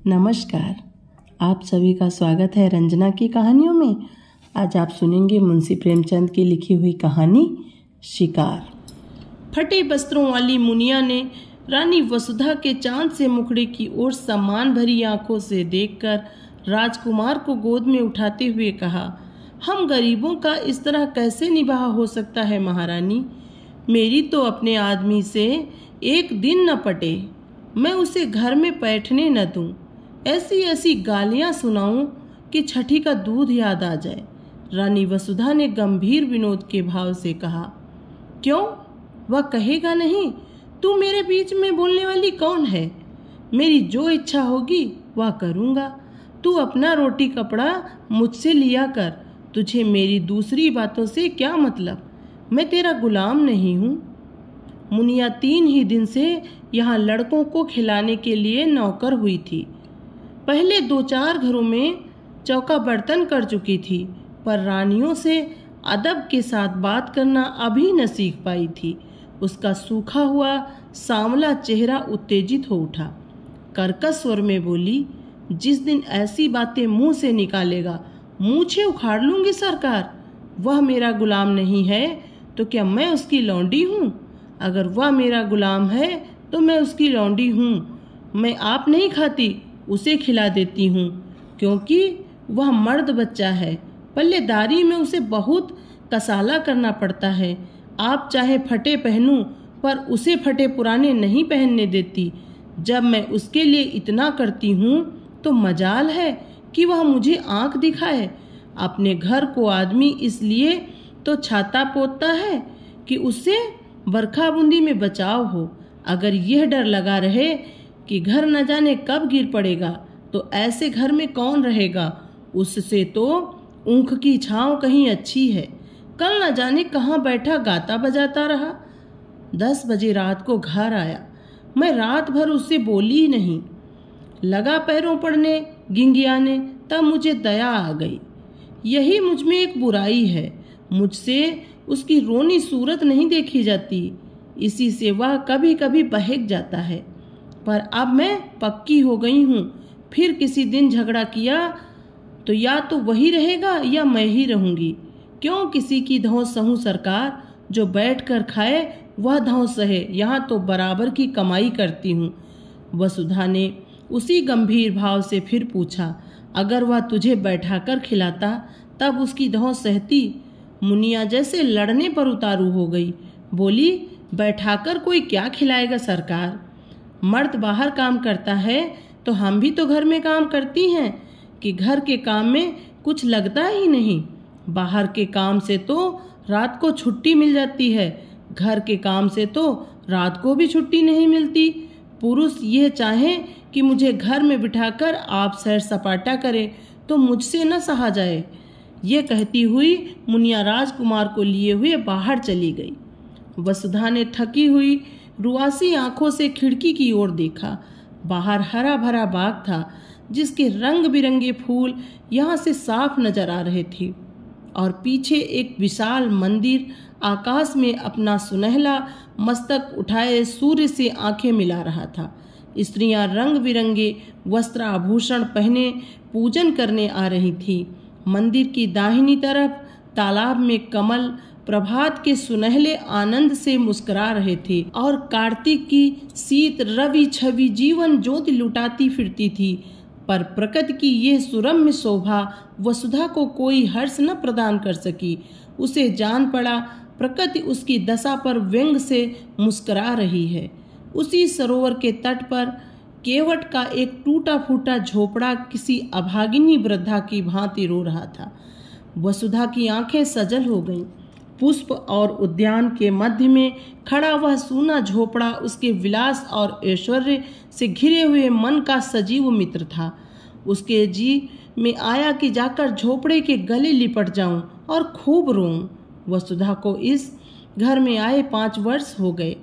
नमस्कार, आप सभी का स्वागत है रंजना की कहानियों में। आज आप सुनेंगे मुंशी प्रेमचंद की लिखी हुई कहानी शिकार। फटे वस्त्रों वाली मुनिया ने रानी वसुधा के चांद से मुखड़े की ओर सम्मान भरी आंखों से देखकर राजकुमार को गोद में उठाते हुए कहा, हम गरीबों का इस तरह कैसे निबाह हो सकता है महारानी। मेरी तो अपने आदमी से एक दिन न पटे, मैं उसे घर में बैठने न दूं। ऐसी ऐसी गालियां सुनाऊं कि छठी का दूध याद आ जाए। रानी वसुधा ने गंभीर विनोद के भाव से कहा, क्यों, वह कहेगा नहीं? तू मेरे बीच में बोलने वाली कौन है? मेरी जो इच्छा होगी वह करूँगा। तू अपना रोटी कपड़ा मुझसे लिया कर। तुझे मेरी दूसरी बातों से क्या मतलब? मैं तेरा गुलाम नहीं हूँ। मुनिया 3 ही दिन से यहाँ लड़कों को खिलाने के लिए नौकर हुई थी। पहले 2-4 घरों में चौका बर्तन कर चुकी थी, पर रानियों से अदब के साथ बात करना अभी न सीख पाई थी। उसका सूखा हुआ सांवला चेहरा उत्तेजित हो उठा। कर्कश स्वर में बोली, जिस दिन ऐसी बातें मुंह से निकालेगा मूंछें उखाड़ लूंगी सरकार। वह मेरा गुलाम नहीं है तो क्या मैं उसकी लौंडी हूँ? अगर वह मेरा गुलाम है तो मैं उसकी लौंडी हूँ। मैं आप नहीं खाती, उसे खिला देती हूँ, क्योंकि वह मर्द बच्चा है। पल्लेदारी में उसे बहुत कसाला करना पड़ता है। आप चाहे फटे पहनूं, पर उसे फटे पुराने नहीं पहनने देती। जब मैं उसके लिए इतना करती हूँ तो मजाल है कि वह मुझे आंख दिखाए। अपने घर को आदमी इसलिए तो छाता पोतता है कि उससे बरखा बूंदी में बचाव हो। अगर यह डर लगा रहे कि घर न जाने कब गिर पड़ेगा तो ऐसे घर में कौन रहेगा? उससे तो ऊँख की छांव कहीं अच्छी है। कल न जाने कहाँ बैठा गाता बजाता रहा। 10 बजे रात को घर आया। मैं रात भर उससे बोली ही नहीं। लगा पैरों पड़ने गिंगियाने, तब मुझे दया आ गई। यही मुझ में एक बुराई है, मुझसे उसकी रोनी सूरत नहीं देखी जाती। इसी से वह कभी कभी बहक जाता है। पर अब मैं पक्की हो गई हूँ, फिर किसी दिन झगड़ा किया तो या तो वही रहेगा या मैं ही रहूँगी। क्यों किसी की धौंस सहूँ सरकार? जो बैठ कर खाए वह धौंस सहे। यहाँ तो बराबर की कमाई करती हूँ। वसुधा ने उसी गंभीर भाव से फिर पूछा, अगर वह तुझे बैठाकर खिलाता तब उसकी धौंस सहती? मुनिया जैसे लड़ने पर उतारू हो गई। बोली, बैठाकर कोई क्या खिलाएगा सरकार? मर्द बाहर काम करता है तो हम भी तो घर में काम करती हैं कि घर के काम में कुछ लगता ही नहीं। बाहर के काम से तो रात को छुट्टी मिल जाती है, घर के काम से तो रात को भी छुट्टी नहीं मिलती। पुरुष यह चाहें कि मुझे घर में बिठाकर आप सैर सपाटा करें तो मुझसे न सहा जाए। ये कहती हुई मुनिया राजकुमार को लिए हुए बाहर चली गई। वसुधा ने थकी हुई रुआसी आंखों से खिड़की की ओर देखा। बाहर हरा भरा बाग था, जिसके रंग बिरंगे फूल यहाँ से साफ नजर आ रहे थे, और पीछे एक विशाल मंदिर आकाश में अपना सुनहला मस्तक उठाए सूर्य से आंखें मिला रहा था। स्त्रियां रंग बिरंगे वस्त्र आभूषण पहने पूजन करने आ रही थी। मंदिर की दाहिनी तरफ तालाब में कमल प्रभात के सुनहले आनंद से मुस्कुरा रहे थे, और कार्तिक की शीत रवि छवि जीवन ज्योति लुटाती फिरती थी। पर प्रकृति की यह सुरम्य शोभा वसुधा को कोई हर्ष न प्रदान कर सकी। उसे जान पड़ा प्रकृति उसकी दशा पर व्यंग से मुस्कुरा रही है। उसी सरोवर के तट पर केवट का एक टूटा फूटा झोपड़ा किसी अभागिनी वृद्धा की भांति रो रहा था। वसुधा की आंखें सजल हो गईं। पुष्प और उद्यान के मध्य में खड़ा वह सूना झोपड़ा उसके विलास और ऐश्वर्य से घिरे हुए मन का सजीव मित्र था। उसके जी में आया कि जाकर झोपड़े के गले लिपट जाऊं और खूब रोऊं। वसुधा को इस घर में आए 5 वर्ष हो गए।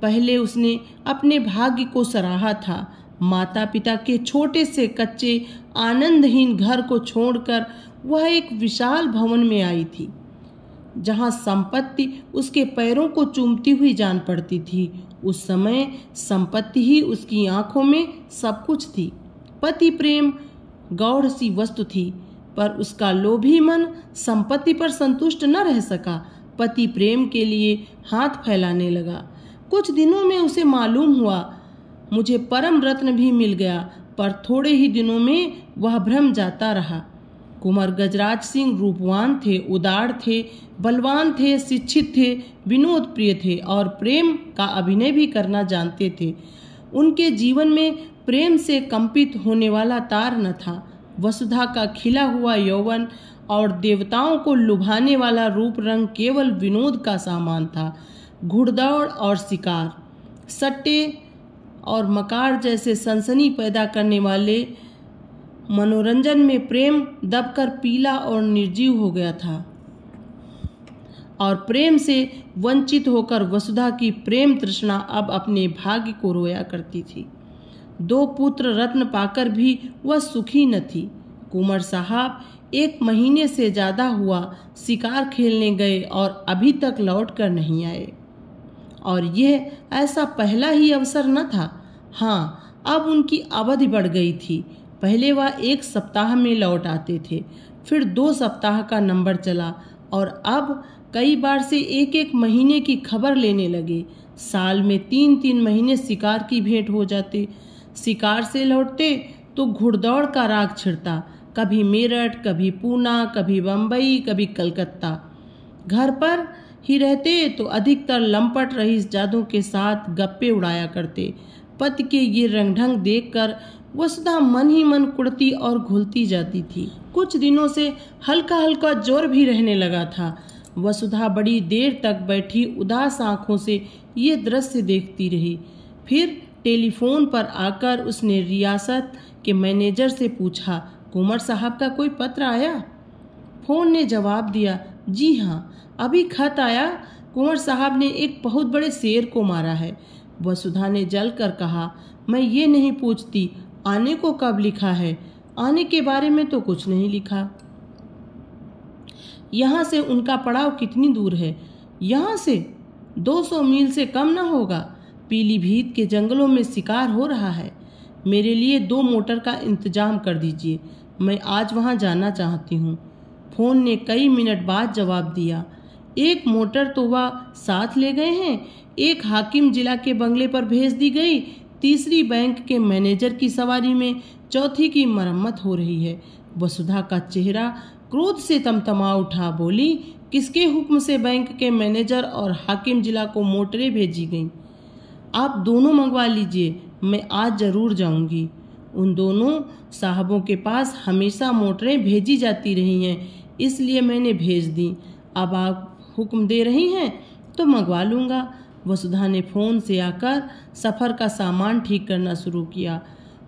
पहले उसने अपने भाग्य को सराहा था। माता पिता के छोटे से कच्चे आनंदहीन घर को छोड़कर वह एक विशाल भवन में आई थी, जहाँ संपत्ति उसके पैरों को चूमती हुई जान पड़ती थी। उस समय संपत्ति ही उसकी आंखों में सब कुछ थी। पति प्रेम गौड़ सी वस्तु थी, पर उसका लोभी मन संपत्ति पर संतुष्ट न रह सका। पति प्रेम के लिए हाथ फैलाने लगा। कुछ दिनों में उसे मालूम हुआ मुझे परम रत्न भी मिल गया, पर थोड़े ही दिनों में वह भ्रम जाता रहा। कुंवर गजराज सिंह रूपवान थे, उदार थे, बलवान थे, शिक्षित थे, विनोद प्रिय थे और प्रेम का अभिनय भी करना जानते थे। उनके जीवन में प्रेम से कंपित होने वाला तार न था। वसुधा का खिला हुआ यौवन और देवताओं को लुभाने वाला रूप रंग केवल विनोद का सामान था। घुड़दौड़ और शिकार, सट्टे और मकार जैसे सनसनी पैदा करने वाले मनोरंजन में प्रेम दबकर पीला और निर्जीव हो गया था और प्रेम से वंचित होकर वसुधा की प्रेम तृष्णा अब अपने भाग्य को रोया करती थी। 2 पुत्र रत्न पाकर भी वह सुखी न थी। कुंवर साहब 1 महीने से ज्यादा हुआ शिकार खेलने गए और अभी तक लौट कर नहीं आए, और यह ऐसा पहला ही अवसर न था। हाँ, अब उनकी अवधि बढ़ गई थी। पहले वह 1 सप्ताह में लौट आते थे, फिर 2 सप्ताह का नंबर चला और अब कई बार से 1-1 महीने की खबर लेने लगे। साल में 3-3 महीने शिकार की भेंट हो जाते। शिकार से लौटते तो घुड़दौड़ का राग छिड़ता, कभी मेरठ, कभी पूना, कभी बम्बई, कभी कलकत्ता। घर पर ही रहते तो अधिकतर लंपट रईस जादों के साथ गप्पे उड़ाया करते। पति के ये रंगढंग देखकर वसुधा मन ही मन कुड़ती और घुलती जाती थी। कुछ दिनों से हल्का हल्का जोर भी रहने लगा था। वसुधा बड़ी देर तक बैठी उदास आंखों से ये दृश्य देखती रही। फिर टेलीफोन पर आकर उसने रियासत के मैनेजर से पूछा, कुंवर साहब का कोई पत्र आया? फोन ने जवाब दिया, जी हाँ, अभी खत आया। कुंवर साहब ने एक बहुत बड़े शेर को मारा है। वसुधा ने जलकर कहा, मैं ये नहीं पूछती आने को कब लिखा है, आने के बारे में तो कुछ नहीं लिखा। यहाँ से उनका पड़ाव कितनी दूर है? यहाँ से 200 मील से कम न होगा। पीलीभीत के जंगलों में शिकार हो रहा है। मेरे लिए 2 मोटर का इंतजाम कर दीजिए, मैं आज वहाँ जाना चाहती हूँ। फोन ने कई मिनट बाद जवाब दिया, 1 मोटर तो वह साथ ले गए हैं, 1 हाकिम जिला के बंगले पर भेज दी गई, 3री बैंक के मैनेजर की सवारी में, 4थी की मरम्मत हो रही है। वसुधा का चेहरा क्रोध से तमतमा उठा। बोली, किसके हुक्म से बैंक के मैनेजर और हाकिम जिला को मोटरें भेजी गईं? आप दोनों मंगवा लीजिए, मैं आज जरूर जाऊंगी। उन दोनों साहबों के पास हमेशा मोटरें भेजी जाती रही हैं, इसलिए मैंने भेज दी। अब आप हुक्म दे रही हैं तो मंगवा लूँगा। वसुधा ने फोन से आकर सफ़र का सामान ठीक करना शुरू किया।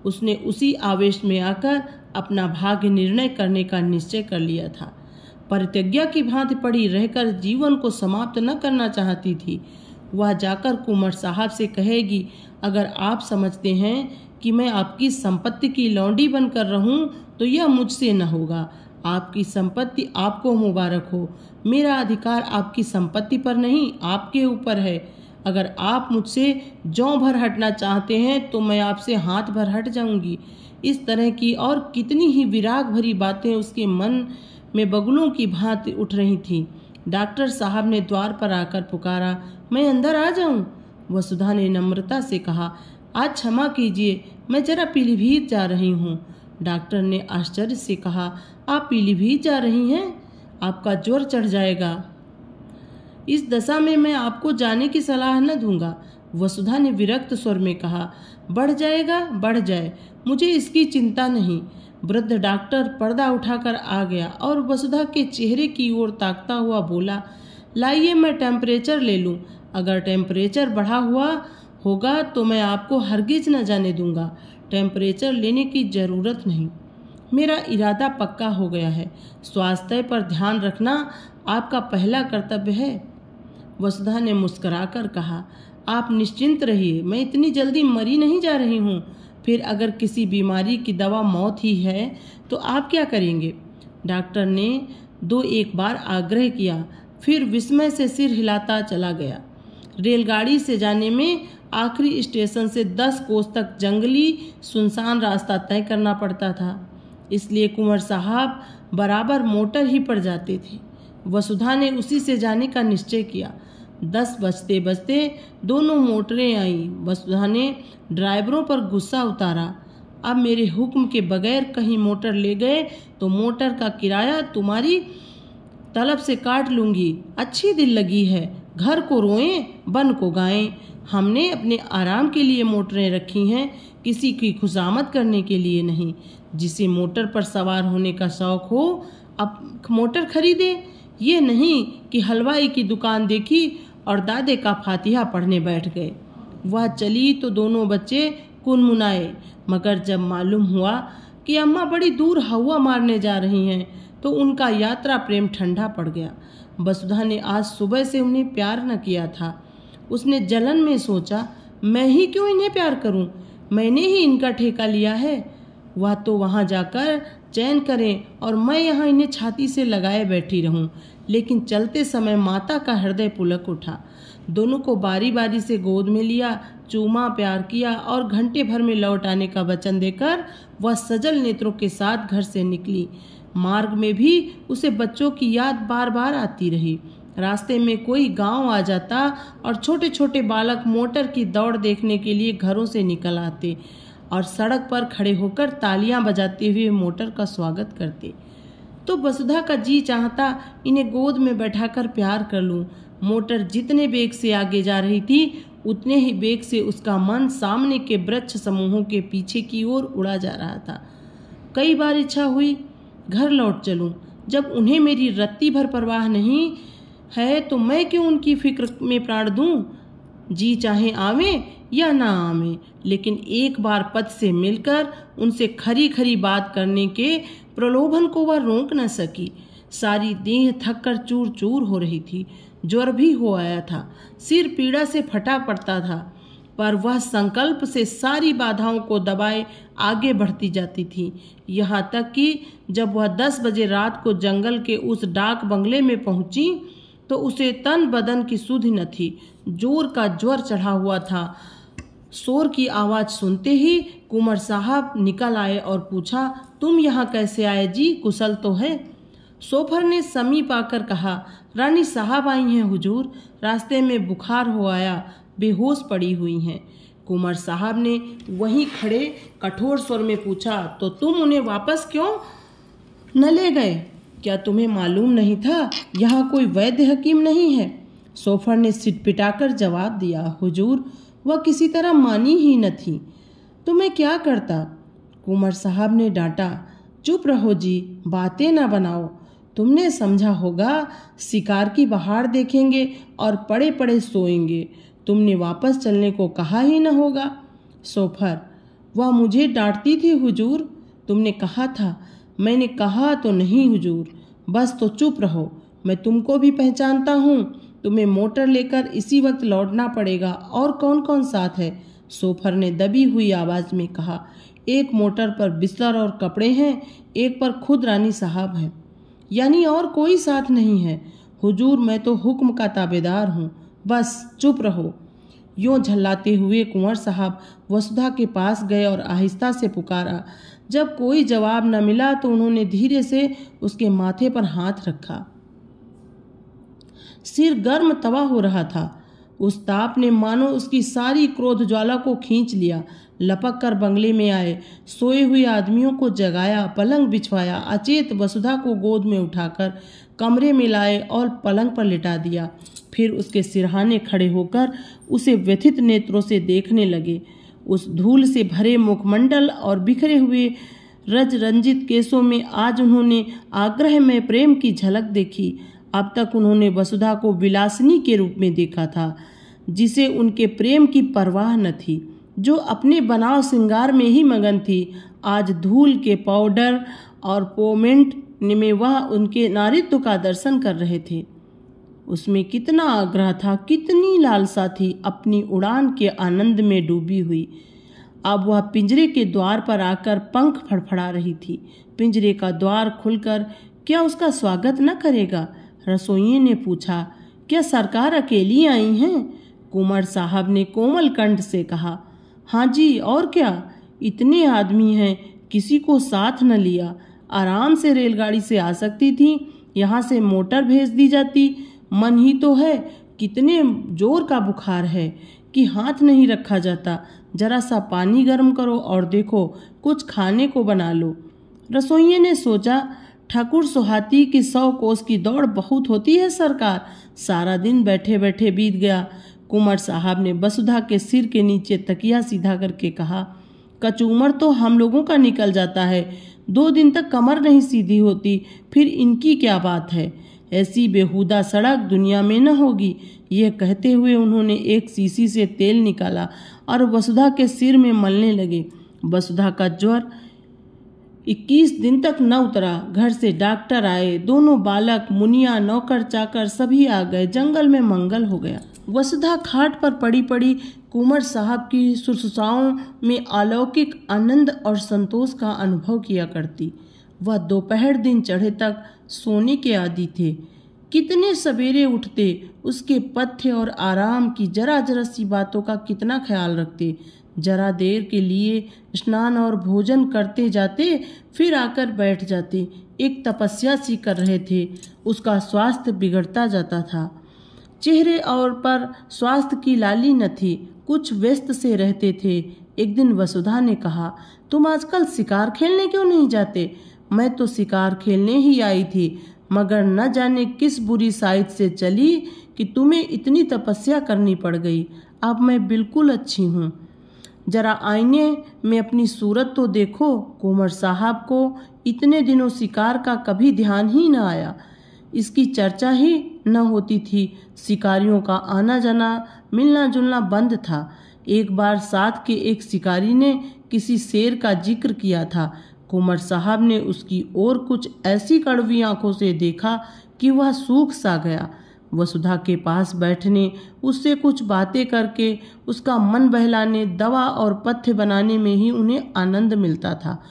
उसने उसी आवेश में आकर अपना भाग्य निर्णय करने का निश्चय कर लिया था। परित्यज्ञा की भांति पड़ी रहकर जीवन को समाप्त न करना चाहती थी। वह जाकर कुंवर साहब से कहेगी, अगर आप समझते हैं कि मैं आपकी संपत्ति की लौंडी बनकर रहूं तो यह मुझसे न होगा। आपकी संपत्ति आपको मुबारक हो। मेरा अधिकार आपकी संपत्ति पर नहीं, आपके ऊपर है। अगर आप मुझसे जौं भर हटना चाहते हैं तो मैं आपसे हाथ भर हट जाऊंगी। इस तरह की और कितनी ही विराग भरी बातें उसके मन में बगुलों की भांति उठ रही थीं। डॉक्टर साहब ने द्वार पर आकर पुकारा, मैं अंदर आ जाऊं? वसुधा ने नम्रता से कहा, आज क्षमा कीजिए, मैं जरा पीलीभीत जा रही हूँ। डॉक्टर ने आश्चर्य से कहा, आप पीलीभीत जा रही हैं? आपका जोर चढ़ जाएगा। इस दशा में मैं आपको जाने की सलाह न दूंगा। वसुधा ने विरक्त स्वर में कहा, बढ़ जाएगा, बढ़ जाए, मुझे इसकी चिंता नहीं। वृद्ध डॉक्टर पर्दा उठाकर आ गया और वसुधा के चेहरे की ओर ताकता हुआ बोला, लाइए मैं टेम्परेचर ले लूं। अगर टेम्परेचर बढ़ा हुआ होगा तो मैं आपको हरगिज न जाने दूंगा। टेम्परेचर लेने की जरूरत नहीं, मेरा इरादा पक्का हो गया है। स्वास्थ्य पर ध्यान रखना आपका पहला कर्तव्य है। वसुधा ने मुस्कुराकर कहा, आप निश्चिंत रहिए, मैं इतनी जल्दी मरी नहीं जा रही हूँ। फिर अगर किसी बीमारी की दवा मौत ही है तो आप क्या करेंगे? डॉक्टर ने 2-1 बार आग्रह किया, फिर विस्मय से सिर हिलाता चला गया। रेलगाड़ी से जाने में आखिरी स्टेशन से 10 कोस तक जंगली सुनसान रास्ता तय करना पड़ता था। इसलिए कुंवर साहब बराबर मोटर ही पर जाते थे। वसुधा ने उसी से जाने का निश्चय किया। 10 बजते बजते दोनों मोटरें आईं। वसुधा ने ड्राइवरों पर गुस्सा उतारा। अब मेरे हुक्म के बगैर कहीं मोटर ले गए तो मोटर का किराया तुम्हारी तलब से काट लूंगी। अच्छी दिल लगी है, घर को रोएं, बन को गाएं। हमने अपने आराम के लिए मोटरें रखी हैं, किसी की खुशामद करने के लिए नहीं। जिसे मोटर पर सवार होने का शौक हो अब मोटर खरीदे। ये नहीं कि हलवाई की दुकान देखी और दादे का फातिहा पढ़ने बैठ गए। वह चली तो दोनों बच्चे कुनमुनाए, मगर जब मालूम हुआ कि अम्मा बड़ी दूर हवा मारने जा रही हैं तो उनका यात्रा प्रेम ठंडा पड़ गया। वसुधा ने आज सुबह से उन्हें प्यार न किया था। उसने जलन में सोचा, मैं ही क्यों इन्हें प्यार करूं? मैंने ही इनका ठेका लिया है। वह तो वहां जाकर चैन करें और मैं यहाँ इन्हें छाती से लगाए बैठी रहूं। लेकिन चलते समय माता का हृदय पुलक उठा। दोनों को बारी बारी से गोद में लिया, चूमा, प्यार किया और घंटे भर में लौट आने का वचन देकर वह सजल नेत्रों के साथ घर से निकली। मार्ग में भी उसे बच्चों की याद बार बार आती रही। रास्ते में कोई गांव आ जाता और छोटे छोटे बालक मोटर की दौड़ देखने के लिए घरों से निकल आते और सड़क पर खड़े होकर तालियां बजाते हुए मोटर का स्वागत करते। तो वसुधा का जी चाहता इन्हें गोद में बैठाकर प्यार कर लूं। मोटर जितने बेग से आगे जा रही थी उतने ही बेग से उसका मन सामने के वृक्ष समूहों के पीछे की ओर उड़ा जा रहा था। कई बार इच्छा हुई घर लौट चलूं। जब उन्हें मेरी रत्ती भर परवाह नहीं है तो मैं क्यों उनकी फिक्र में प्राण दूं? जी चाहे आवे या ना आवे, लेकिन एक बार पद से मिलकर उनसे खरी खरी बात करने के प्रलोभन को वह रोक न सकी। सारी देह थककर चूर चूर हो रही थी। ज्वर भी हो आया था, सिर पीड़ा से फटा पड़ता था, पर वह संकल्प से सारी बाधाओं को दबाए आगे बढ़ती जाती थी। यहाँ तक कि जब वह 10 बजे रात को जंगल के उस डाक बंगले में पहुंची तो उसे तन बदन की सुधि न थी। जोर का ज्वर चढ़ा हुआ था। शोर की आवाज सुनते ही कुंवर साहब निकल आए और पूछा, तुम यहाँ कैसे आए जी? कुशल तो है? सोफर ने समीप आकर कहा, रानी साहब आई हैं हुजूर, रास्ते में बुखार हो आया, बेहोश पड़ी हुई हैं। कुंवर साहब ने वहीं खड़े कठोर स्वर में पूछा, तो तुम उन्हें वापस क्यों न ले गए? क्या तुम्हें मालूम नहीं था यहाँ कोई वैद्य हकीम नहीं है? सोफर ने सिटपिटाकर जवाब दिया, हुजूर वह किसी तरह मानी ही न थी। तो मैं क्या करता? कुंवर साहब ने डांटा, चुप रहो जी, बातें ना बनाओ। तुमने समझा होगा शिकार की बहार देखेंगे और पड़े पड़े सोएंगे। तुमने वापस चलने को कहा ही न होगा। सोफर, वह मुझे डांटती थी हुजूर, तुमने कहा था। मैंने कहा तो नहीं हुजूर, बस तो चुप रहो। मैं तुमको भी पहचानता हूँ। तुम्हें मोटर लेकर इसी वक्त लौटना पड़ेगा। और कौन कौन साथ है? सोफर ने दबी हुई आवाज में कहा, एक मोटर पर बिस्तर और कपड़े हैं, एक पर खुद रानी साहब हैं। यानी और कोई साथ नहीं है? हुजूर मैं तो हुक्म का ताबेदार हूँ, बस चुप रहो। यूं झल्लाते हुए कुंवर साहब वसुधा के पास गए और आहिस्ता से पुकारा। जब कोई जवाब न मिला तो उन्होंने धीरे से उसके माथे पर हाथ रखा। सिर गर्म तवा हो रहा था। उस ताप ने मानो उसकी सारी क्रोध ज्वाला को खींच लिया। लपक कर बंगले में आए, सोए हुए आदमियों को जगाया, पलंग बिछवाया, अचेत वसुधा को गोद में उठाकर कमरे में लाए और पलंग पर लिटा दिया। फिर उसके सिरहाने खड़े होकर उसे व्यथित नेत्रों से देखने लगे। उस धूल से भरे मुखमंडल और बिखरे हुए रज रंजित केसों में आज उन्होंने आग्रह में प्रेम की झलक देखी। अब तक उन्होंने वसुधा को विलासिनी के रूप में देखा था, जिसे उनके प्रेम की परवाह न थी, जो अपने बनाव श्रृंगार में ही मगन थी। आज धूल के पाउडर और पोमेंट में वह उनके नारित्व का दर्शन कर रहे थे। उसमें कितना आग्रह था, कितनी लालसा थी, अपनी उड़ान के आनंद में डूबी हुई। अब वह पिंजरे के द्वार पर आकर पंख फड़फड़ा रही थी। पिंजरे का द्वार खुलकर क्या उसका स्वागत न करेगा? रसोइये ने पूछा, क्या सरकार अकेली आई हैं? कुंवर साहब ने कोमल कंठ से कहा। हाँ जी, और क्या, इतने आदमी हैं, किसी को साथ न लिया। आराम से रेलगाड़ी से आ सकती थी, यहाँ से मोटर भेज दी जाती। मन ही तो है, कितने जोर का बुखार है कि हाथ नहीं रखा जाता। जरा सा पानी गर्म करो और देखो कुछ खाने को बना लो। रसोइये ने सोचा, ठाकुर सोहाती की 100 कोस की दौड़ बहुत होती है सरकार। सारा दिन बैठे बैठे बीत गया। कुंवर साहब ने वसुधा के सिर के नीचे तकिया सीधा करके कहा, कचूमर तो हम लोगों का निकल जाता है, 2 दिन तक कमर नहीं सीधी होती, फिर इनकी क्या बात है। ऐसी बेहुदा सड़क दुनिया में न होगी। यह कहते हुए उन्होंने एक शीशी से तेल निकाला और वसुधा के सिर में मलने लगे। वसुधा का ज्वर 21 दिन तक न उतरा। घर से डॉक्टर आए, दोनों बालक, मुनिया, नौकर चाकर सभी आ गए। जंगल में मंगल हो गया। वसुधा खाट पर पड़ी पड़ी कुंवर साहब की सुसुसाओं में अलौकिक आनंद और संतोष का अनुभव किया करती। वह दोपहर दिन चढ़े तक सोने के आदी थे। कितने सवेरे उठते, उसके पथ्य और आराम की जरा जरा सी बातों का कितना ख्याल रखते। जरा देर के लिए स्नान और भोजन करते जाते, फिर आकर बैठ जाते। एक तपस्या सी कर रहे थे। उसका स्वास्थ्य बिगड़ता जाता था। चेहरे और पर स्वास्थ्य की लाली न थी, कुछ व्यस्त से रहते थे। एक दिन वसुधा ने कहा, तुम आजकल शिकार खेलने क्यों नहीं जाते? मैं तो शिकार खेलने ही आई थी, मगर न जाने किस बुरी साइड से चली कि तुम्हें इतनी तपस्या करनी पड़ गई। अब मैं बिल्कुल अच्छी हूँ। जरा आईने में अपनी सूरत तो देखो। कुंवर साहब को इतने दिनों शिकार का कभी ध्यान ही न आया। इसकी चर्चा ही न होती थी। शिकारियों का आना जाना, मिलना जुलना बंद था। एक बार साथ के एक शिकारी ने किसी शेर का जिक्र किया था। कुंवर साहब ने उसकी ओर कुछ ऐसी कड़वी आंखों से देखा कि वह सूख सा गया। वसुधा के पास बैठने, उससे कुछ बातें करके, उसका मन बहलाने, दवा और पथ्य बनाने में ही उन्हें आनंद मिलता था।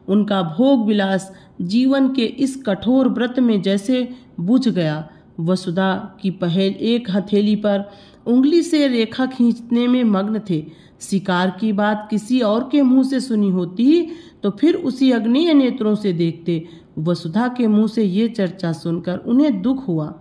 उनका भोग विलास जीवन के इस कठोर व्रत में जैसे बुझ गया। वसुधा की पहल एक हथेली पर उंगली से रेखा खींचने में मग्न थे। शिकार की बात किसी और के मुंह से सुनी होती तो फिर उसी अग्नेय नेत्रों से देखते। वसुधा के मुंह से ये चर्चा सुनकर उन्हें दुख हुआ।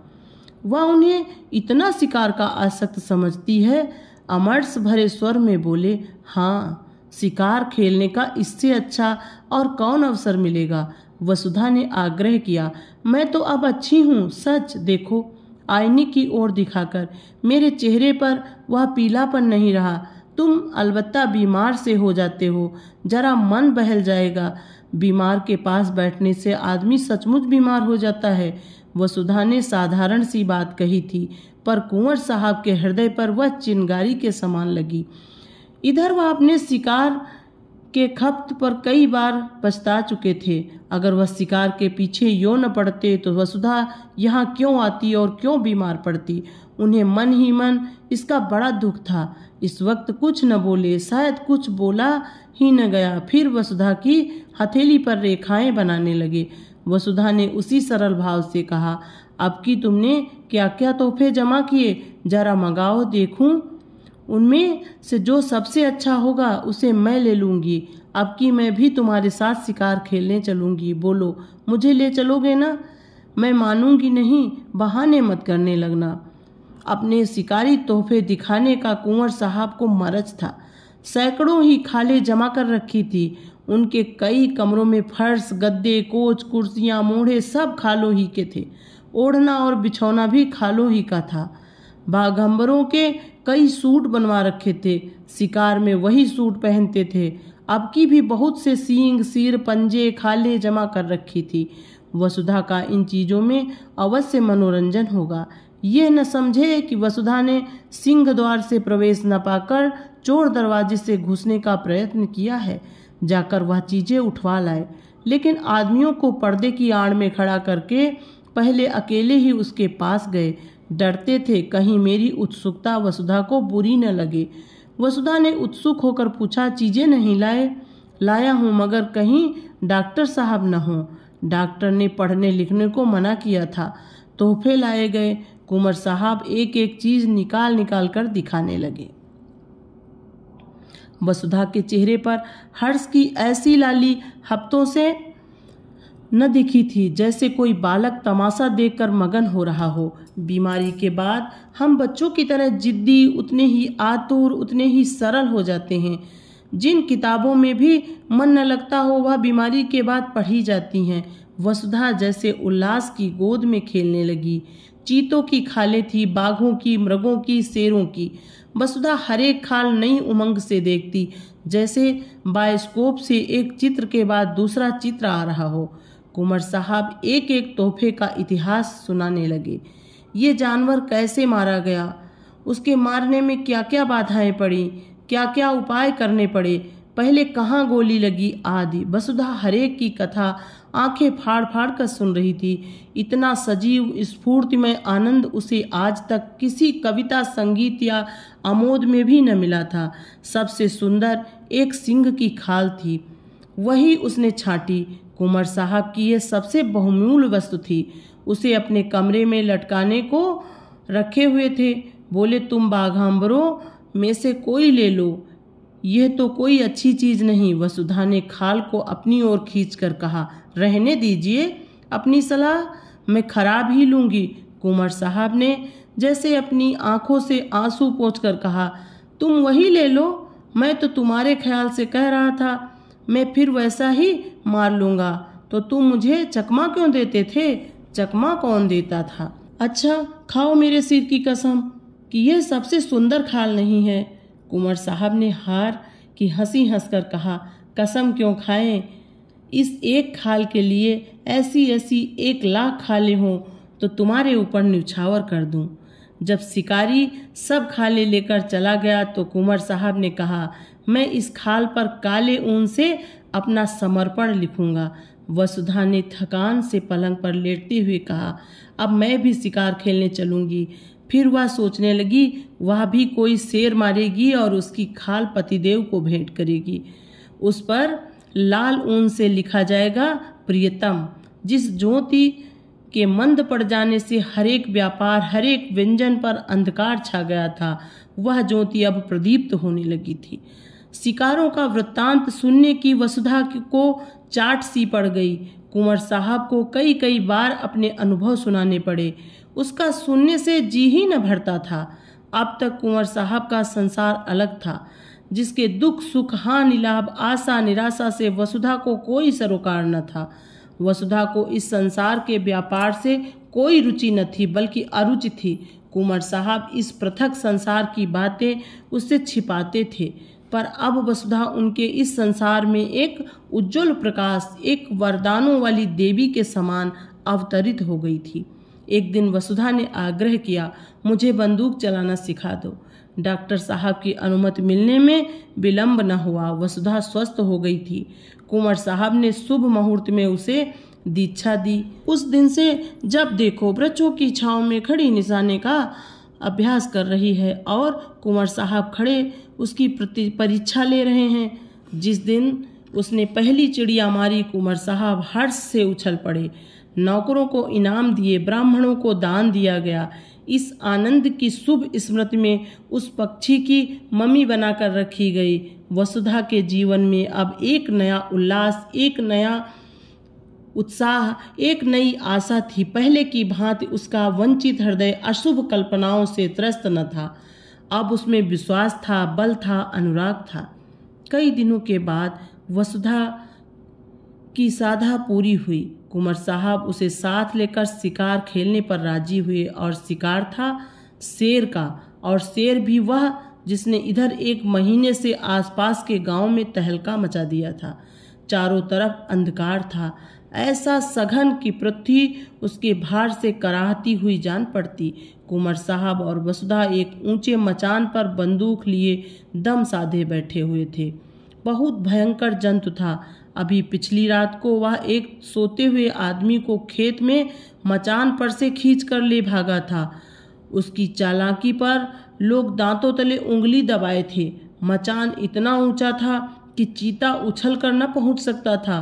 वह उन्हें इतना शिकार का आसक्त समझती है। अमर्ष भरे स्वर में बोले, हाँ, शिकार खेलने का इससे अच्छा और कौन अवसर मिलेगा। वसुधा ने आग्रह किया, मैं तो अब अच्छी हूँ, सच देखो। आईने की ओर दिखाकर, मेरे चेहरे पर वह पीलापन नहीं रहा। तुम अलबत्ता बीमार से हो जाते हो, जरा मन बहल जाएगा। बीमार के पास बैठने से आदमी सचमुच बीमार हो जाता है। वसुधा ने साधारण सी बात कही थी, पर कुंवर साहब के हृदय पर वह चिंगारी के समान लगी। इधर वह अपने शिकार के खप्त पर कई बार पछता चुके थे। अगर वह शिकार के पीछे यो न पड़ते तो वसुधा यहाँ क्यों आती और क्यों बीमार पड़ती। उन्हें मन ही मन इसका बड़ा दुख था। इस वक्त कुछ न बोले, शायद कुछ बोला ही न गया। फिर वसुधा की हथेली पर रेखाएं बनाने लगे। वसुधा ने उसी सरल भाव से कहा, अब की तुमने क्या क्या तोहफे जमा किए, जरा मंगाओ देखूं। उनमें से जो सबसे अच्छा होगा उसे मैं ले लूंगी। अब की मैं भी तुम्हारे साथ शिकार खेलने चलूंगी। बोलो, मुझे ले चलोगे ना? मैं मानूंगी नहीं, बहाने मत करने लगना। अपने शिकारी तोहफे दिखाने का कुंवर साहब को मरज था। सैकड़ों ही खाले जमा कर रखी थी। उनके कई कमरों में फर्श, गद्दे, कोच, कुर्सियां, मोढ़े सब खालों ही के थे। ओढ़ना और बिछौना भी खालों ही का था। बाघंबरों के कई सूट बनवा रखे थे। शिकार में वही सूट पहनते थे। अब की भी बहुत से सींग, सिर, पंजे, खाले जमा कर रखी थी। वसुधा का इन चीजों में अवश्य मनोरंजन होगा। यह न समझे कि वसुधा ने सिंह द्वार से प्रवेश न पाकर चोर दरवाजे से घुसने का प्रयत्न किया है। जाकर वह चीजें उठवा लाए, लेकिन आदमियों को पर्दे की आड़ में खड़ा करके पहले अकेले ही उसके पास गए। डरते थे कहीं मेरी उत्सुकता वसुधा को बुरी न लगे। वसुधा ने उत्सुक होकर पूछा, चीजें नहीं लाए? लाया हूँ, मगर कहीं डॉक्टर साहब न हो। डॉक्टर ने पढ़ने लिखने को मना किया था। तोहफे लाए गए। कुंवर साहब एक एक चीज निकाल निकाल कर दिखाने लगे। वसुधा के चेहरे पर हर्ष की ऐसी लाली हफ्तों से न दिखी थी जैसे कोई बालक तमाशा देखकर मगन हो रहा हो। बीमारी के बाद हम बच्चों की तरह जिद्दी, उतने ही आतुर, उतने ही सरल हो जाते हैं। जिन किताबों में भी मन न लगता हो वह बीमारी के बाद पढ़ी जाती हैं। वसुधा जैसे उल्लास की गोद में खेलने लगी। चीतों की खालें थी, बाघों की, मृगों की, शेरों की। वसुधा हर एक खाल नई उमंग से देखती, जैसे बायोस्कोप से एक चित्र के बाद दूसरा चित्र आ रहा हो। कुंवर साहब एक एक तोहफे का इतिहास सुनाने लगे। ये जानवर कैसे मारा गया, उसके मारने में क्या क्या बाधाएं पड़ी, क्या क्या उपाय करने पड़े, पहले कहाँ गोली लगी आदि। वसुधा हरेक की कथा आंखें फाड़ फाड़ कर सुन रही थी। इतना सजीव स्फूर्तिमय आनंद उसे आज तक किसी कविता, संगीत या आमोद में भी न मिला था। सबसे सुंदर एक सिंह की खाल थी, वही उसने छांटी। कुंवर साहब की यह सबसे बहुमूल्य वस्तु थी। उसे अपने कमरे में लटकाने को रखे हुए थे। बोले, तुम बाघांबरों में से कोई ले लो, यह तो कोई अच्छी चीज नहीं। वसुधा ने खाल को अपनी ओर खींचकर कहा, रहने दीजिए, अपनी सलाह मैं खराब ही लूंगी। कुंवर साहब ने जैसे अपनी आंखों से आंसू पोंछकर कहा, तुम वही ले लो, मैं तो तुम्हारे ख्याल से कह रहा था, मैं फिर वैसा ही मार लूंगा। तो तुम मुझे चकमा क्यों देते थे? चकमा कौन देता था? अच्छा, खाओ मेरे सिर की कसम कि यह सबसे सुंदर खाल नहीं है। कुंवर साहब ने हार की हंसी हंसकर कहा, कसम क्यों खाएं? इस एक खाल के लिए ऐसी ऐसी 1,00,000 खालें हों तो तुम्हारे ऊपर न्यौछावर कर दूं। जब शिकारी सब खाले लेकर चला गया तो कुंवर साहब ने कहा, मैं इस खाल पर काले ऊन से अपना समर्पण लिखूंगा। वसुधा ने थकान से पलंग पर लेटते हुए कहा, अब मैं भी शिकार खेलने चलूंगी। फिर वह सोचने लगी, वह भी कोई शेर मारेगी और उसकी खाल पतिदेव को भेंट करेगी। उस पर लाल ऊन से लिखा जाएगा, प्रियतम। जिस ज्योति के मंद पड़ जाने से हर एक व्यापार, हर एक व्यंजन पर अंधकार छा गया था, वह ज्योति अब प्रदीप्त होने लगी थी। शिकारों का वृत्तांत सुनने की वसुधा को चाट सी पड़ गई। कुंवर साहब को कई कई बार अपने अनुभव सुनाने पड़े। उसका सुनने से जी ही न भरता था। अब तक कुंवर साहब का संसार अलग था, जिसके दुख, सुख, हानि, लाभ, आशा, निराशा से वसुधा को कोई सरोकार न था। वसुधा को इस संसार के व्यापार से कोई रुचि न थी, बल्कि अरुचि थी। कुंवर साहब इस पृथक संसार की बातें उससे छिपाते थे, पर अब वसुधा उनके इस संसार में एक उज्जवल प्रकाश, एक वरदानों वाली देवी के समान अवतरित हो गई थी। एक दिन वसुधा ने आग्रह किया, मुझे बंदूक चलाना सिखा दो। डॉक्टर साहब की अनुमति मिलने में विलंब न हुआ। वसुधा स्वस्थ हो गई थी। कुंवर साहब ने शुभ मुहूर्त में उसे दीक्षा दी। उस दिन से जब देखो वृक्षों की छांव में खड़ी निशाने का अभ्यास कर रही है और कुंवर साहब खड़े उसकी परीक्षा ले रहे हैं। जिस दिन उसने पहली चिड़िया मारी, कुंवर साहब हर्ष से उछल पड़े। नौकरों को इनाम दिए, ब्राह्मणों को दान दिया गया। इस आनंद की शुभ स्मृति में उस पक्षी की मम्मी बनाकर रखी गई। वसुधा के जीवन में अब एक नया उल्लास, एक नया उत्साह, एक नई आशा थी। पहले की भांति उसका वंचित हृदय अशुभ कल्पनाओं से त्रस्त न था। अब उसमें विश्वास था, बल था, अनुराग था। कई दिनों के बाद वसुधा की साधा पूरी हुई। कुंवर साहब उसे साथ लेकर शिकार खेलने पर राजी हुए और शिकार था शेर का, और शेर भी वह जिसने इधर 1 महीने से आसपास के गांव में तहलका मचा दिया था। चारों तरफ अंधकार था, ऐसा सघन कि पृथ्वी उसके भार से कराहती हुई जान पड़ती। कुंवर साहब और वसुधा एक ऊंचे मचान पर बंदूक लिए दम साधे बैठे हुए थे। बहुत भयंकर जंतु था। अभी पिछली रात को वह एक सोते हुए आदमी को खेत में मचान पर से खींच कर ले भागा था। उसकी चालाकी पर लोग दांतों तले उंगली दबाए थे। मचान इतना ऊंचा था कि चीता उछल कर न पहुंच सकता था।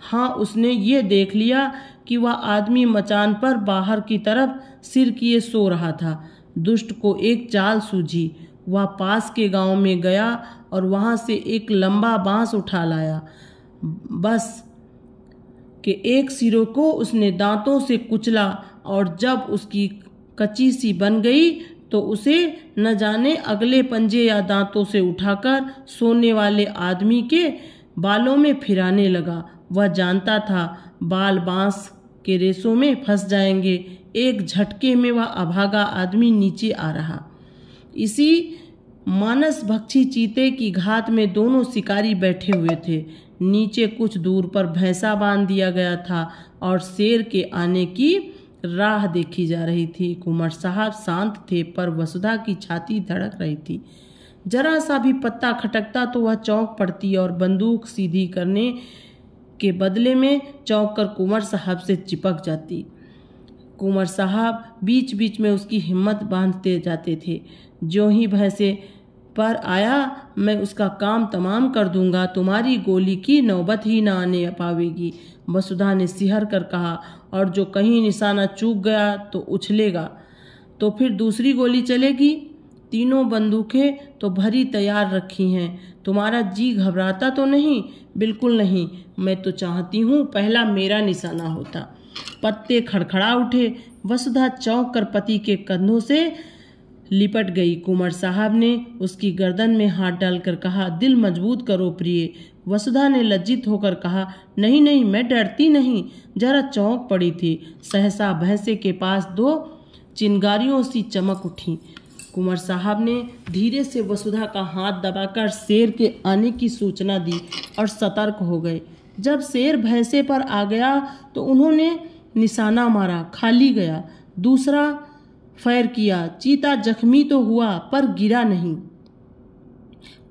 हाँ, उसने ये देख लिया कि वह आदमी मचान पर बाहर की तरफ सिर किए सो रहा था। दुष्ट को एक चाल सूझी। वह पास के गांव में गया और वहां से एक लंबा बांस उठा लाया। बस के एक सिरों को उसने दांतों से कुचला और जब उसकी कच्ची सी बन गई तो उसे न जाने अगले पंजे या दांतों से उठाकर सोने वाले आदमी के बालों में फिराने लगा। वह जानता था बाल बांस के रेशों में फंस जाएंगे। एक झटके में वह अभागा आदमी नीचे आ रहा। इसी मानस भक्षी चीते की घात में दोनों शिकारी बैठे हुए थे। नीचे कुछ दूर पर भैंसा बांध दिया गया था और शेर के आने की राह देखी जा रही थी। कुंवर साहब शांत थे, पर वसुधा की छाती धड़क रही थी। जरा सा भी पत्ता खटकता तो वह चौंक पड़ती और बंदूक सीधी करने के बदले में चौंक कर कुंवर साहब से चिपक जाती। कुंवर साहब बीच बीच में उसकी हिम्मत बांधते जाते थे। जो ही भैंसे पर आया, मैं उसका काम तमाम कर दूंगा, तुम्हारी गोली की नौबत ही न आने पावेगी, वसुधा ने सिहर कर कहा। और जो कहीं निशाना चूक गया तो उछलेगा, तो फिर दूसरी गोली चलेगी। तीनों बंदूकें तो भरी तैयार रखी हैं। तुम्हारा जी घबराता तो नहीं? बिल्कुल नहीं। मैं तो चाहती हूँ पहला मेरा निशाना होता। पत्ते खड़खड़ा उठे। वसुधा चौंक कर पति के कंधों से लिपट गई। कुंवर साहब ने उसकी गर्दन में हाथ डालकर कहा, दिल मजबूत करो प्रिय। वसुधा ने लज्जित होकर कहा, नहीं नहीं, मैं डरती नहीं, जरा चौंक पड़ी थी। सहसा भैंसे के पास दो चिंगारियों सी चमक उठी। कुंवर साहब ने धीरे से वसुधा का हाथ दबाकर शेर के आने की सूचना दी और सतर्क हो गए। जब शेर भैंसे पर आ गया तो उन्होंने निशाना मारा, खाली गया। दूसरा फैर किया। चीता जख्मी तो हुआ पर गिरा नहीं।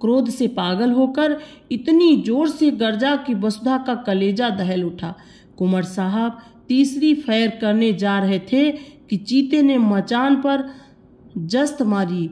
क्रोध से पागल होकर इतनी जोर से गरजा कि वसुधा का कलेजा दहल उठा। कुंवर साहब तीसरी फैर करने जा रहे थे कि चीते ने मचान पर जस्त मारी।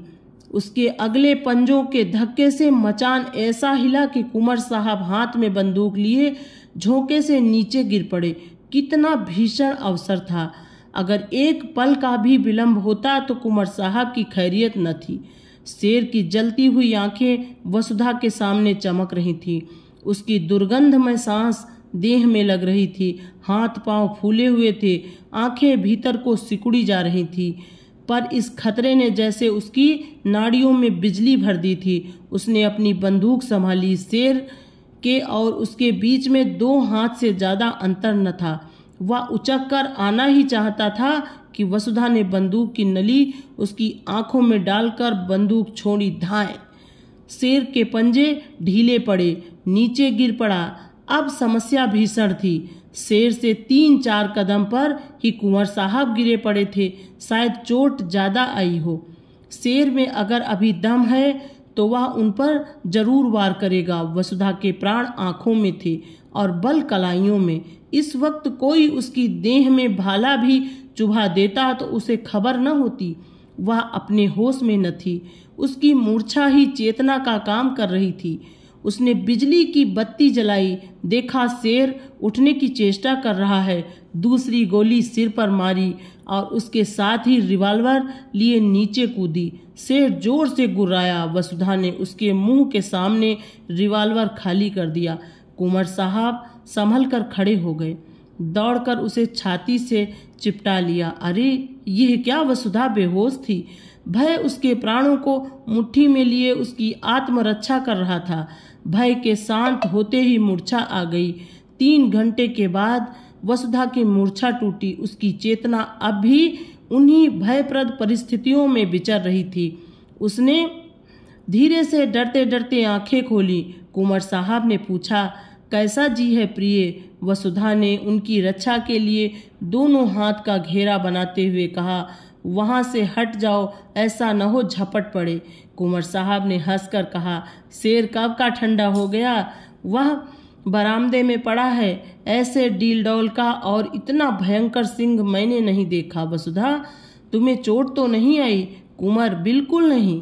उसके अगले पंजों के धक्के से मचान ऐसा हिला कि कुंवर साहब हाथ में बंदूक लिए झोंके से नीचे गिर पड़े। कितना भीषण अवसर था! अगर एक पल का भी विलंब होता तो कुंवर साहब की खैरियत न थी। शेर की जलती हुई आंखें वसुधा के सामने चमक रही थी। उसकी दुर्गंधमय सांस देह में लग रही थी। हाथ पांव फूले हुए थे, आंखें भीतर को सिकुड़ी जा रही थी। पर इस खतरे ने जैसे उसकी नाड़ियों में बिजली भर दी थी। उसने अपनी बंदूक संभाली। शेर के और उसके बीच में 2 हाथ से ज्यादा अंतर न था। वह उचक कर आना ही चाहता था कि वसुधा ने बंदूक की नली उसकी आंखों में डालकर बंदूक छोड़ी। धाए! शेर के पंजे ढीले पड़े, नीचे गिर पड़ा। अब समस्या भीषण थी। शेर से 3-4 कदम पर ही कुंवर साहब गिरे पड़े थे। शायद चोट ज्यादा आई हो। शेर में अगर अभी दम है तो वह उन पर जरूर वार करेगा। वसुधा के प्राण आंखों में थे और बल कलाइयों में। इस वक्त कोई उसकी देह में भाला भी चुभा देता तो उसे खबर न होती। वह अपने होश में न थी। उसकी मूर्छा ही चेतना का काम कर रही थी। उसने बिजली की बत्ती जलाई। देखा शेर उठने की चेष्टा कर रहा है। दूसरी गोली सिर पर मारी और उसके साथ ही रिवॉल्वर लिए नीचे कूदी। शेर जोर से गुर्राया। वसुधा ने उसके मुंह के सामने रिवॉल्वर खाली कर दिया। कुंवर साहब संभल कर खड़े हो गए। दौड़कर उसे छाती से चिपटा लिया। अरे यह क्या! वसुधा बेहोश थी। भय उसके प्राणों को मुट्ठी में लिए उसकी आत्मरक्षा कर रहा था। भय के शांत होते ही मूर्छा आ गई। 3 घंटे के बाद वसुधा की मूर्छा टूटी। उसकी चेतना अब भी उन्हीं भयप्रद परिस्थितियों में विचर रही थी। उसने धीरे से डरते डरते आंखें खोली। कुंवर साहब ने पूछा, कैसा जी है प्रिय? वसुधा ने उनकी रक्षा के लिए दोनों हाथ का घेरा बनाते हुए कहा, वहां से हट जाओ, ऐसा न हो झपट पड़े। कुंवर साहब ने हंसकर कहा, शेर कब का ठंडा हो गया, वह बरामदे में पड़ा है। ऐसे डील डौल का और इतना भयंकर सिंह मैंने नहीं देखा। वसुधा, तुम्हें चोट तो नहीं आई? कुंवर, बिल्कुल नहीं।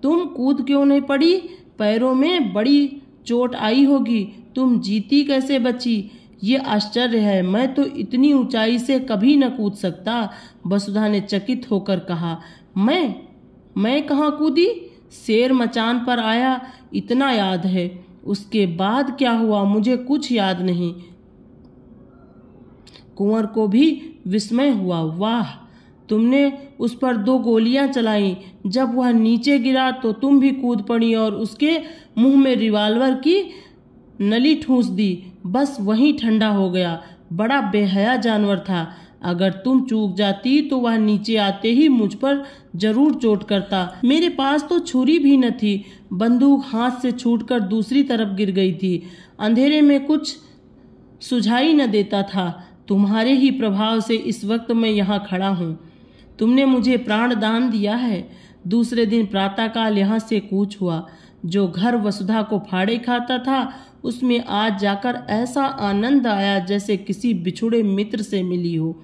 तुम कूद क्यों नहीं पड़ी? पैरों में बड़ी चोट आई होगी। तुम जीती कैसे बची? ये आश्चर्य है, मैं तो इतनी ऊंचाई से कभी न कूद सकता। वसुधा ने चकित होकर कहा, मैं कहाँ कूदी? शेर मचान पर आया, इतना याद है। उसके बाद क्या हुआ मुझे कुछ याद नहीं। कुंवर को भी विस्मय हुआ। वाह, तुमने उस पर 2 गोलियां चलाई। जब वह नीचे गिरा तो तुम भी कूद पड़ी और उसके मुंह में रिवाल्वर की नली ठूंस दी। बस वहीं ठंडा हो गया। बड़ा बेहया जानवर था। अगर तुम चूक जाती तो वह नीचे आते ही मुझ पर जरूर चोट करता। मेरे पास तो छुरी भी न थी। बंदूक हाथ से छूटकर दूसरी तरफ गिर गई थी। अंधेरे में कुछ सुझाई न देता था। तुम्हारे ही प्रभाव से इस वक्त मैं यहाँ खड़ा हूँ। तुमने मुझे प्राण दान दिया है। दूसरे दिन प्रातःकाल यहाँ से कूच हुआ। जो घर वसुधा को फाड़े खाता था उसमें आज जाकर ऐसा आनंद आया जैसे किसी बिछुड़े मित्र से मिली हो।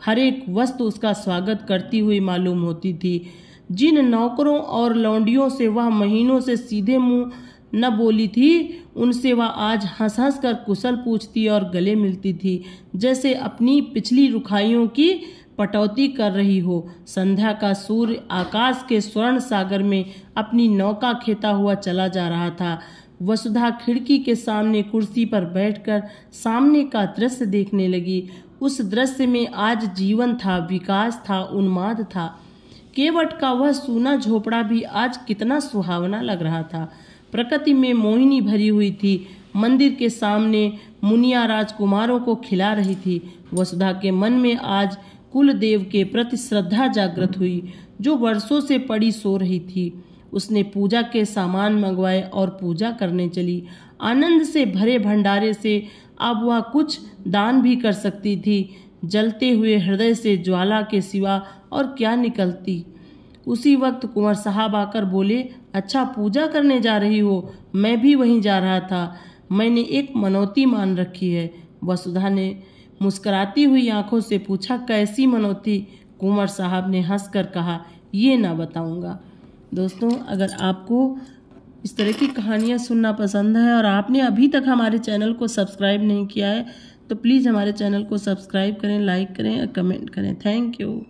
हर एक वस्तु उसका स्वागत करती हुई मालूम होती थी। जिन नौकरों और लौंडियों से वह महीनों से सीधे मुंह न बोली थी, उनसे वह आज हंस हंस कर कुशल पूछती और गले मिलती थी, जैसे अपनी पिछली रुखाइयों की पटौती कर रही हो। संध्या का सूर्य आकाश के स्वर्ण सागर में अपनी नौका खेता हुआ चला जा रहा था। वसुधा खिड़की के सामने कुर्सी पर बैठकर सामने का दृश्य देखने लगी। उस दृश्य में आज जीवन था, विकास था, उन्माद था। केवट का वह सूना झोपड़ा भी आज कितना सुहावना लग रहा था। प्रकृति में मोहिनी भरी हुई थी। मंदिर के सामने मुनिया राजकुमारों को खिला रही थी। वसुधा के मन में आज कुलदेव के प्रति श्रद्धा जागृत हुई, जो वर्षों से पड़ी सो रही थी। उसने पूजा के सामान मंगवाए और पूजा करने चली। आनंद से भरे भंडारे से अब वह कुछ दान भी कर सकती थी। जलते हुए हृदय से ज्वाला के सिवा और क्या निकलती। उसी वक्त कुंवर साहब आकर बोले, अच्छा पूजा करने जा रही हो? मैं भी वहीं जा रहा था। मैंने एक मनौती मान रखी है। वसुधा ने मुस्कुराती हुई आंखों से पूछा, कैसी मनौती? कुंवर साहब ने हंसकर कहा, ये ना बताऊंगा। दोस्तों, अगर आपको इस तरह की कहानियाँ सुनना पसंद है और आपने अभी तक हमारे चैनल को सब्सक्राइब नहीं किया है तो प्लीज़ हमारे चैनल को सब्सक्राइब करें, लाइक करें और कमेंट करें। Thank you.